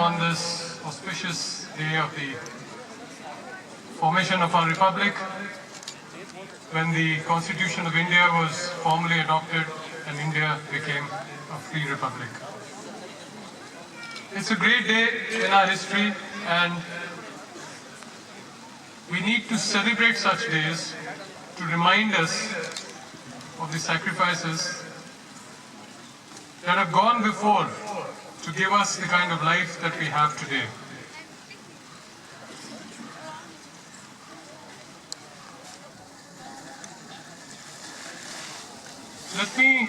on this auspicious day of the formation of our republic, when the Constitution of India was formally adopted and India became a free republic. It's a great day in our history, and we need to celebrate such days to remind us of the sacrifices that have gone before to give us the kind of life that we have today. Let me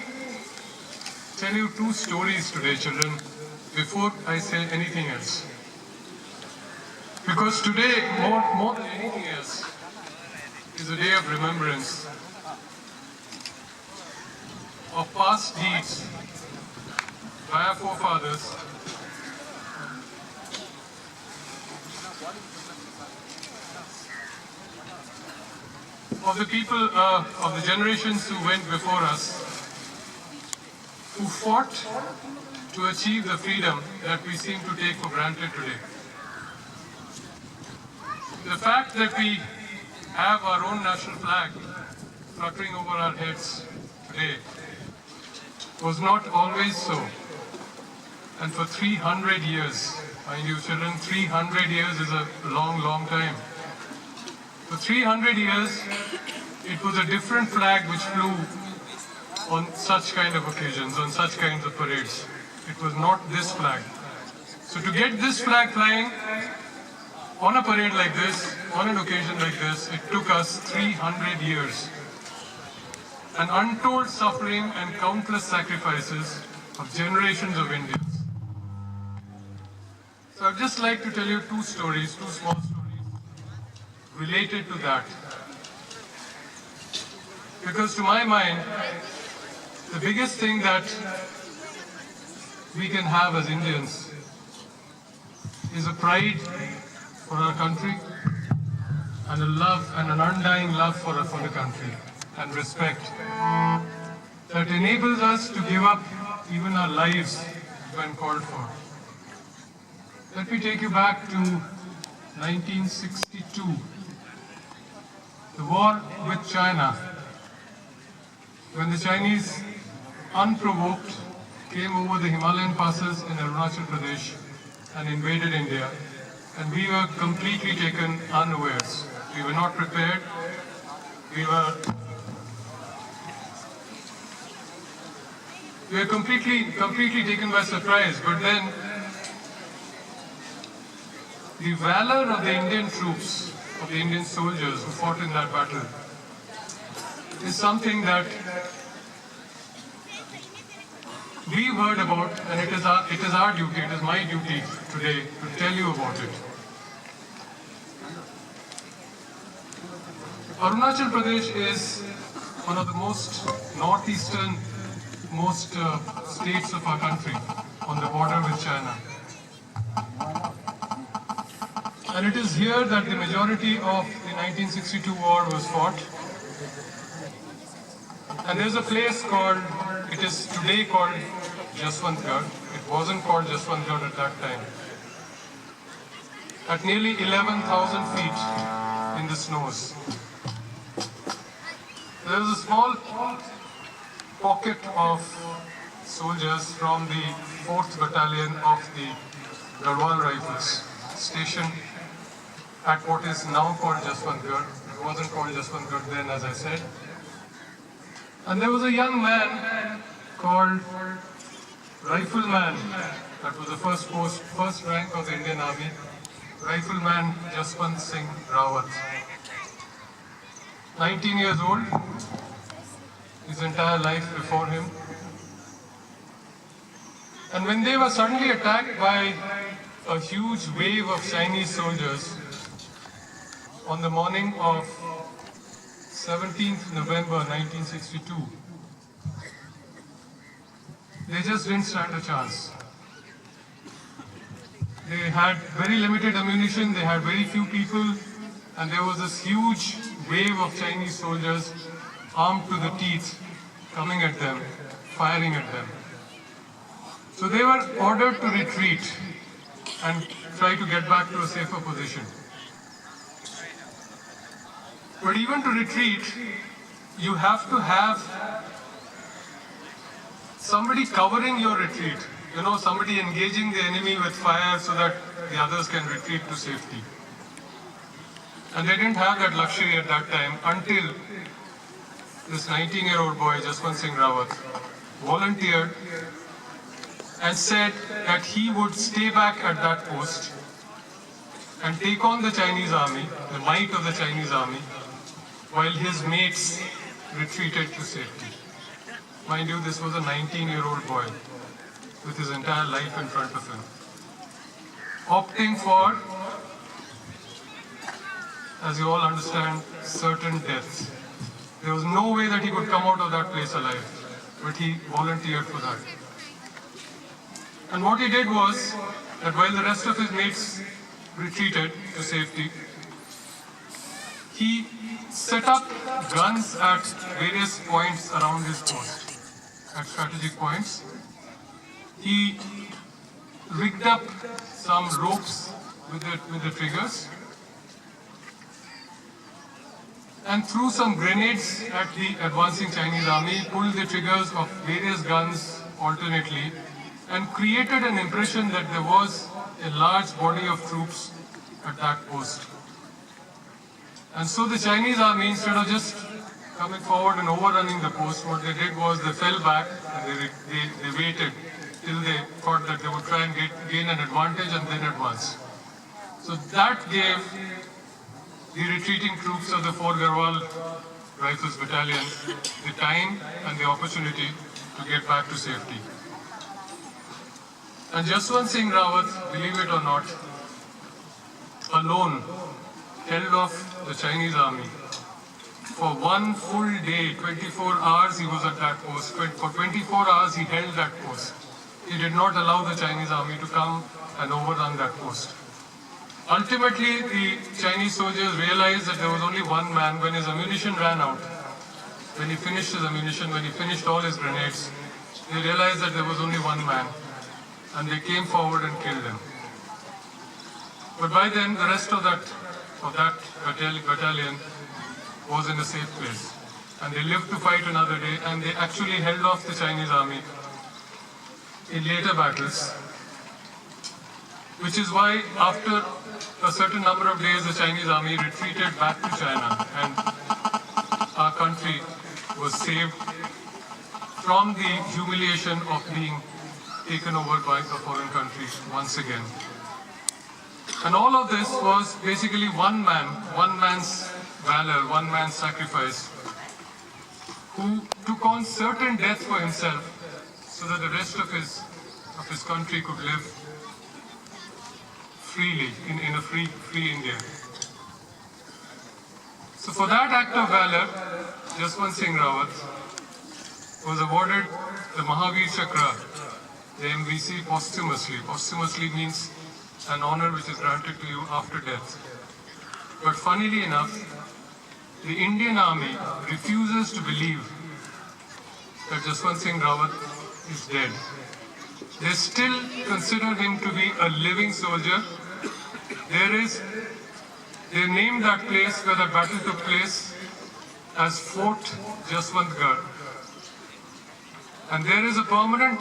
tell you two stories today, children, before I say anything else. Because today, more than anything else, is a day of remembrance of past deeds by our forefathers, of the people, of the generations who went before us, who fought to achieve the freedom that we seem to take for granted today. The fact that we have our own national flag fluttering over our heads today was not always so. And for 300 years, mind you children, 300 years is a long, long time. For 300 years, it was a different flag which flew on such kind of occasions, on such kinds of parades. It was not this flag. So to get this flag flying on a parade like this, on an occasion like this, it took us 300 years. An untold suffering and countless sacrifices of generations of Indians. So I'd just like to tell you two stories, two small stories related to that. Because to my mind, the biggest thing that we can have as Indians is a pride for our country and a love and an undying love for the country and respect that enables us to give up even our lives when called for. Let me take you back to 1962, the war with China, when the Chinese, unprovoked, came over the Himalayan passes in Arunachal Pradesh and invaded India, and we were completely taken unawares. We were not prepared. We were completely taken by surprise. But then, the valor of the Indian troops, of the Indian soldiers who fought in that battle, is something that we've heard about, and it is our duty, it is my duty today to tell you about it. Arunachal Pradesh is one of the most northeastern states of our country, on the border with China. And it is here that the majority of the 1962 war was fought. And there's a place called, it is today called Jaswantgarh. It wasn't called Jaswantgarh at that time. At nearly 11,000 feet in the snows. There was a small pocket of soldiers from the 4th Battalion of the Garhwal Rifles, stationed at what is now called Jaswantgarh. It wasn't called Jaswantgarh then, as I said. And there was a young man called Rifleman. That was the first rank of the Indian Army. Rifleman Jaswant Singh Rawat. 19 years old, his entire life before him. And when they were suddenly attacked by a huge wave of Chinese soldiers on the morning of 17th November 1962, they just didn't stand a chance. They had very limited ammunition, they had very few people, and there was this huge wave of Chinese soldiers armed to the teeth coming at them, firing at them. So they were ordered to retreat, and try to get back to a safer position. But even to retreat, you have to have somebody covering your retreat. You know, somebody engaging the enemy with fire so that the others can retreat to safety. And they didn't have that luxury at that time until this 19-year-old boy, Jaswant Singh Rawat, volunteered and said that he would stay back at that post and take on the Chinese army, the might of the Chinese army, while his mates retreated to safety. Mind you, this was a 19-year-old boy with his entire life in front of him, opting for, as you all understand, certain deaths. There was no way that he could come out of that place alive, but he volunteered for that. And what he did was that while the rest of his mates retreated to safety, he set up guns at various points around his post, at strategic points. He rigged up some ropes with the triggers and threw some grenades at the advancing Chinese army, pulled the triggers of various guns alternately, and created an impression that there was a large body of troops at that post. And so the Chinese army, instead of just coming forward and overrunning the post, what they did was they fell back and they waited till they thought that they would try and gain an advantage and then advance. So that gave the retreating troops of the 4 Garhwal Rifles Battalion the time and the opportunity to get back to safety. And Jaswant Singh Rawat, believe it or not, alone held off the Chinese army. For one full day, 24 hours he was at that post. For 24 hours he held that post. He did not allow the Chinese army to come and overrun that post. Ultimately, the Chinese soldiers realized that there was only one man. When his ammunition ran out, when he finished his ammunition, when he finished all his grenades, they realized that there was only one man. And they came forward and killed him. But by then, the rest of that battalion was in a safe place. And they lived to fight another day, and they actually held off the Chinese army in later battles. Which is why, after a certain number of days, the Chinese army retreated back to China, and our country was saved from the humiliation of being taken over by a foreign country once again. And all of this was basically one man's valor, one man's sacrifice, who took on certain death for himself so that the rest of his country could live freely in a free India. So for that act of valor, Jaswant Singh Rawat was awarded the Mahavir Chakra, the MVC, posthumously. Posthumously means an honor which is granted to you after death. But funnily enough, the Indian Army refuses to believe that Jaswant Singh Rawat is dead. They still consider him to be a living soldier. They named that place where the battle took place as Fort Jaswantgarh. And there is a permanent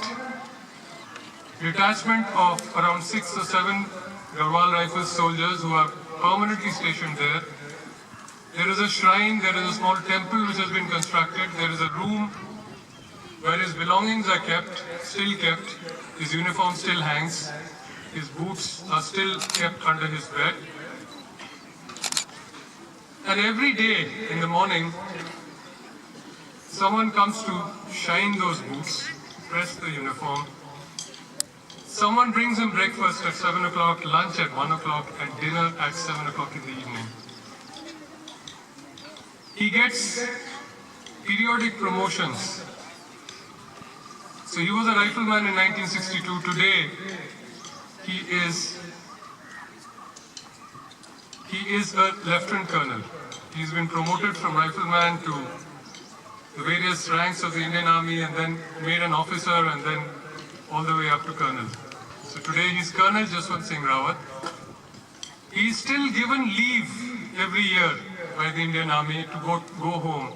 detachment of around 6 or 7 Garhwal Rifles soldiers who are permanently stationed there. There is a shrine, there is a small temple which has been constructed, there is a room where his belongings are kept, still kept, his uniform still hangs, his boots are still kept under his bed. And every day in the morning, someone comes to shine those boots, press the uniform. Someone brings him breakfast at 7 o'clock, lunch at 1 o'clock, and dinner at 7 o'clock in the evening. He gets periodic promotions. So he was a rifleman in 1962. Today, he is a lieutenant colonel. He's been promoted from rifleman to the various ranks of the Indian Army and then made an officer and then all the way up to colonel. So today he's Colonel Jaswant Singh Rawat. He is still given leave every year by the Indian Army to go home.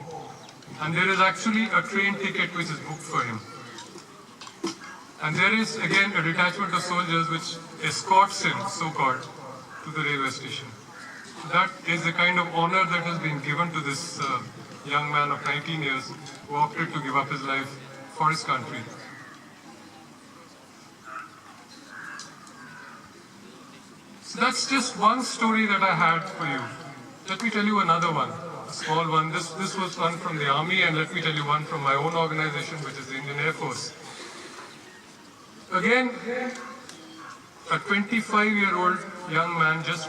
And there is actually a train ticket which is booked for him. And there is again a detachment of soldiers which escorts him, so-called, to the railway station. That is the kind of honor that has been given to this young man of 19 years who opted to give up his life for his country. So that's just one story that I had for you. Let me tell you another one, a small one. This was one from the Army, and let me tell you one from my own organization, which is the Indian Air Force. Again, a 25-year-old young man just